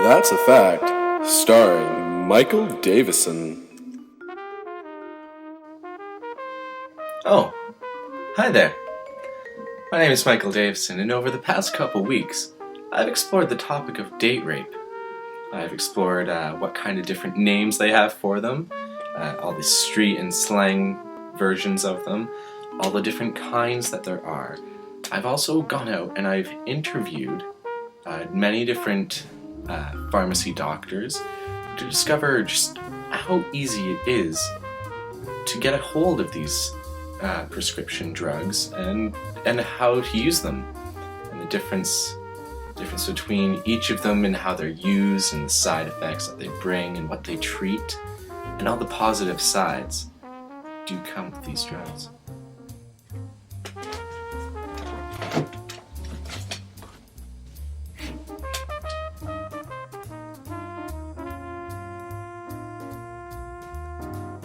That's a Fact, starring Michael Davison. Oh, hi there. My name is Michael Davison, and over the past couple weeks, I've explored the topic of date rape. I've explored what kind of different names they have for them, all the street and slang versions of them, all the different kinds that there are. I've also gone out and I've interviewed many different pharmacy doctors to discover just how easy it is to get a hold of these prescription drugs and how to use them, and the difference between each of them and how they're used and the side effects that they bring and what they treat and all the positive sides do come with these drugs.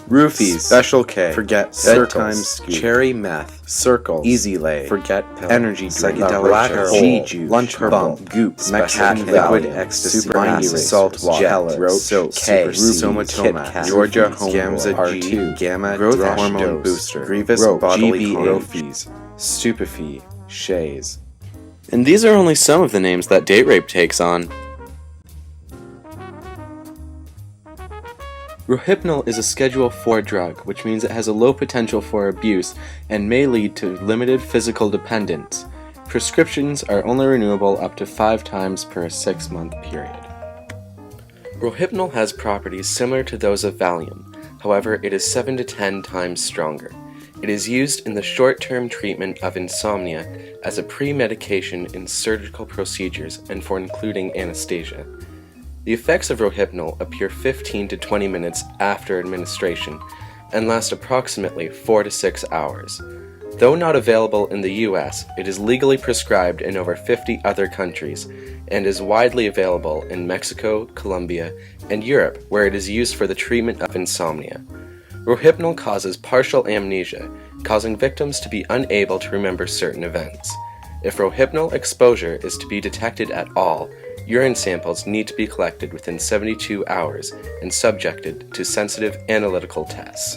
Roofies, Special K, Forget Bedtime Circles, Scoop, Cherry Meth, Circles, Easy Lay, Forget Pill, Energy Drink, Psychedelic Black Chill, Hole, G-Juice, Lunch Purple, Bump, Goop, Special Macat Liquid Valium, Ecstasy, Super Mind Acid, Erasers, Salt Water, Jet, Roach, Silk, K, Rubies, Somatomax, Kit Georgia Kat, Homeboy, Gamza G, R2, Gamma Growth Dash Hormone Dose, Booster, Grievous Rope, Bodily GB, Harm, Rofies, Stupefy, Shays. And these are only some of the names that date rape takes on. Rohypnol is a Schedule IV drug, which means it has a low potential for abuse and may lead to limited physical dependence. Prescriptions are only renewable up to 5 times per 6-month period. Rohypnol has properties similar to those of Valium, however it is 7 to 10 times stronger. It is used in the short-term treatment of insomnia as a pre-medication in surgical procedures and for including anesthesia. The effects of Rohypnol appear 15 to 20 minutes after administration and last approximately 4 to 6 hours. Though not available in the US, it is legally prescribed in over 50 other countries and is widely available in Mexico, Colombia, and Europe, where it is used for the treatment of insomnia. Rohypnol causes partial amnesia, causing victims to be unable to remember certain events. If Rohypnol exposure is to be detected at all, urine samples need to be collected within 72 hours and subjected to sensitive analytical tests.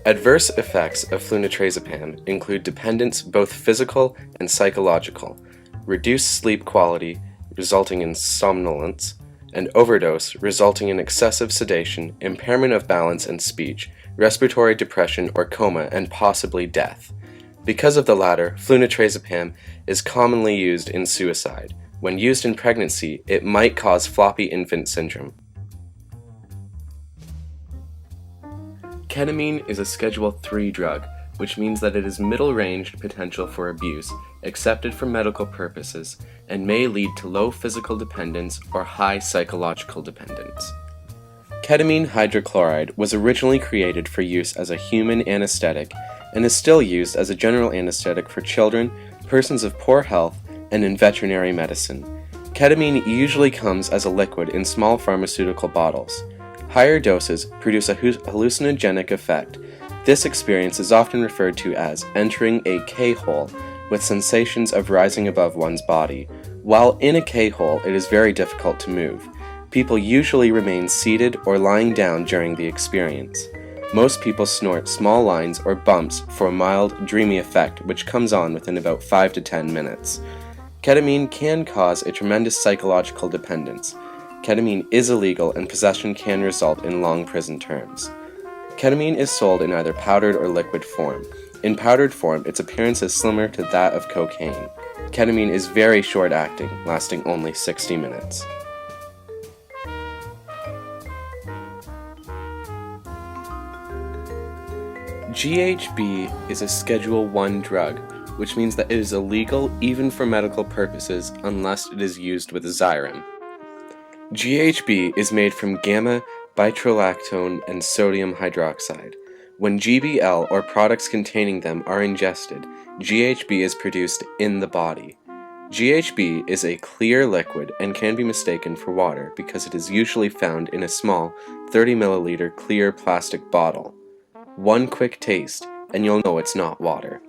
Adverse effects of flunitrazepam include dependence, both physical and psychological, reduced sleep quality resulting in somnolence, and overdose resulting in excessive sedation, impairment of balance and speech, respiratory depression or coma, and possibly death. Because of the latter, flunitrazepam is commonly used in suicide. When used in pregnancy, it might cause floppy infant syndrome. Ketamine is a Schedule III drug, which means that it is middle-range potential for abuse, accepted for medical purposes, and may lead to low physical dependence or high psychological dependence. Ketamine hydrochloride was originally created for use as a human anesthetic and is still used as a general anesthetic for children, persons of poor health, and in veterinary medicine. Ketamine usually comes as a liquid in small pharmaceutical bottles. Higher doses produce a hallucinogenic effect. This experience is often referred to as entering a K-hole, with sensations of rising above one's body. While in a K-hole, it is very difficult to move. People usually remain seated or lying down during the experience. Most people snort small lines or bumps for a mild, dreamy effect, which comes on within about 5 to 10 minutes. Ketamine can cause a tremendous psychological dependence. Ketamine is illegal and possession can result in long prison terms. Ketamine is sold in either powdered or liquid form. In powdered form, its appearance is similar to that of cocaine. Ketamine is very short-acting, lasting only 60 minutes. GHB is a Schedule I drug, which means that it is illegal even for medical purposes unless it is used with Xyrem. GHB is made from gamma-bitrolactone and sodium hydroxide. When GBL or products containing them are ingested, GHB is produced in the body. GHB is a clear liquid and can be mistaken for water because it is usually found in a small 30 milliliter clear plastic bottle. One quick taste and you'll know it's not water.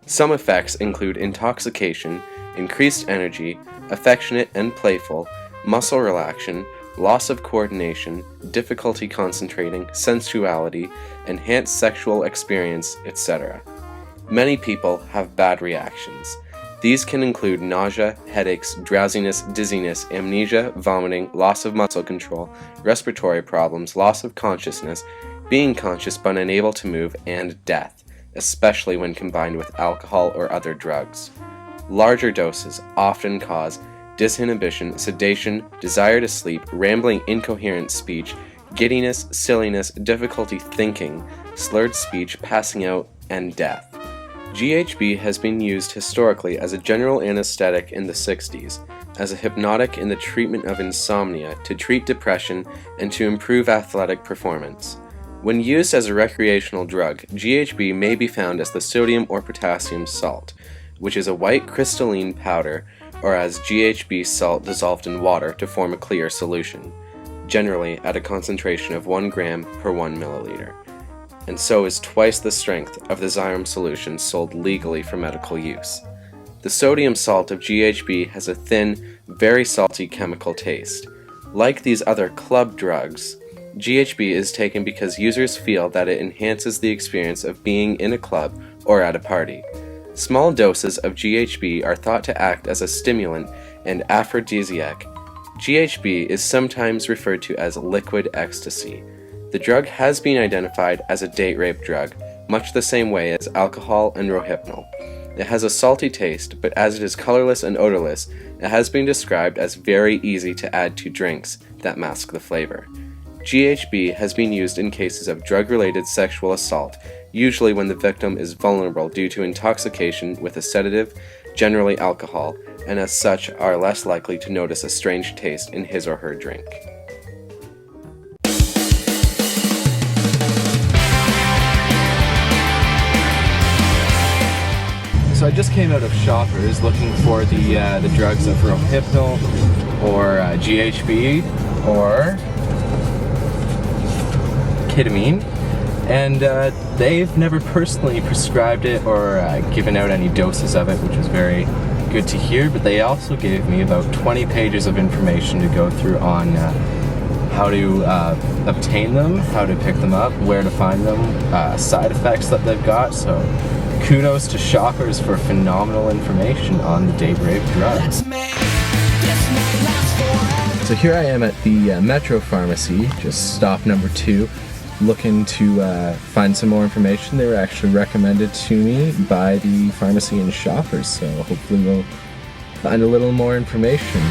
Some effects include intoxication, increased energy, affectionate and playful, muscle relaxation, loss of coordination, difficulty concentrating, sensuality, enhanced sexual experience, etc. Many people have bad reactions. These can include nausea, headaches, drowsiness, dizziness, amnesia, vomiting, loss of muscle control, respiratory problems, loss of consciousness, being conscious but unable to move, and death, especially when combined with alcohol or other drugs. Larger doses often cause disinhibition, sedation, desire to sleep, rambling incoherent speech, giddiness, silliness, difficulty thinking, slurred speech, passing out, and death. GHB has been used historically as a general anesthetic in the 60s, as a hypnotic in the treatment of insomnia, to treat depression, and to improve athletic performance. When used as a recreational drug, GHB may be found as the sodium or potassium salt, which is a white crystalline powder, or as GHB salt dissolved in water to form a clear solution, generally at a concentration of 1 gram per 1 milliliter, and so is twice the strength of the Xyrem solution sold legally for medical use. The sodium salt of GHB has a thin, very salty chemical taste. Like these other club drugs, GHB is taken because users feel that it enhances the experience of being in a club or at a party. Small doses of GHB are thought to act as a stimulant and aphrodisiac. GHB is sometimes referred to as liquid ecstasy. The drug has been identified as a date rape drug, much the same way as alcohol and Rohypnol. It has a salty taste, but as it is colorless and odorless, it has been described as very easy to add to drinks that mask the flavor. GHB has been used in cases of drug-related sexual assault, usually when the victim is vulnerable due to intoxication with a sedative, generally alcohol, and as such are less likely to notice a strange taste in his or her drink. So I just came out of Shoppers looking for the drugs of Rohypnol or GHB or ketamine, and they've never personally prescribed it or given out any doses of it, which was very good to hear, but they also gave me about 20 pages of information to go through on how to obtain them, how to pick them up, where to find them, side effects that they've got, so kudos to Shoppers for phenomenal information on the date rape drug. So here I am at the Metro Pharmacy, just stop number 2, looking to find some more information. They were actually recommended to me by the pharmacy in Shoppers, so hopefully we'll find a little more information.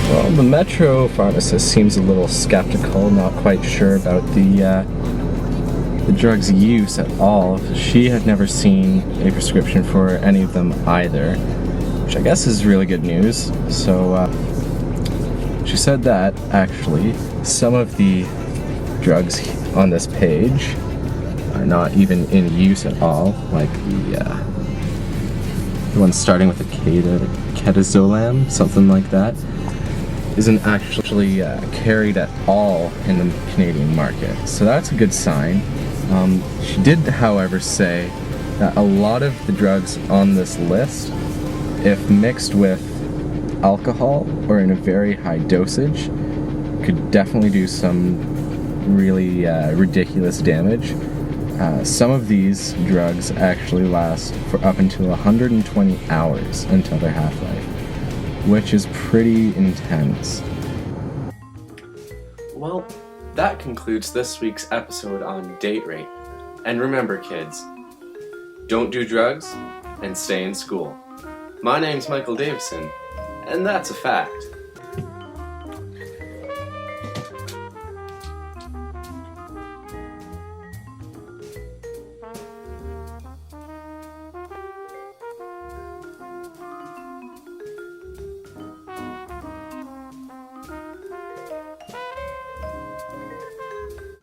Well, the Metro pharmacist seems a little skeptical, not quite sure about the drug's use at all. She had never seen a prescription for any of them either, which I guess is really good news. So she said that, actually, some of the drugs on this page are not even in use at all, like the one starting with a Ketazolam, something like that, isn't actually carried at all in the Canadian market. So that's a good sign. She did, however, say that a lot of the drugs on this list, if mixed with alcohol or in a very high dosage, could definitely do some really ridiculous damage. Some of these drugs actually last for up until 120 hours until their half-life, which is pretty intense. Well, that concludes this week's episode on date rape. And remember, kids, don't do drugs and stay in school. My name's Michael Davison, and that's a fact.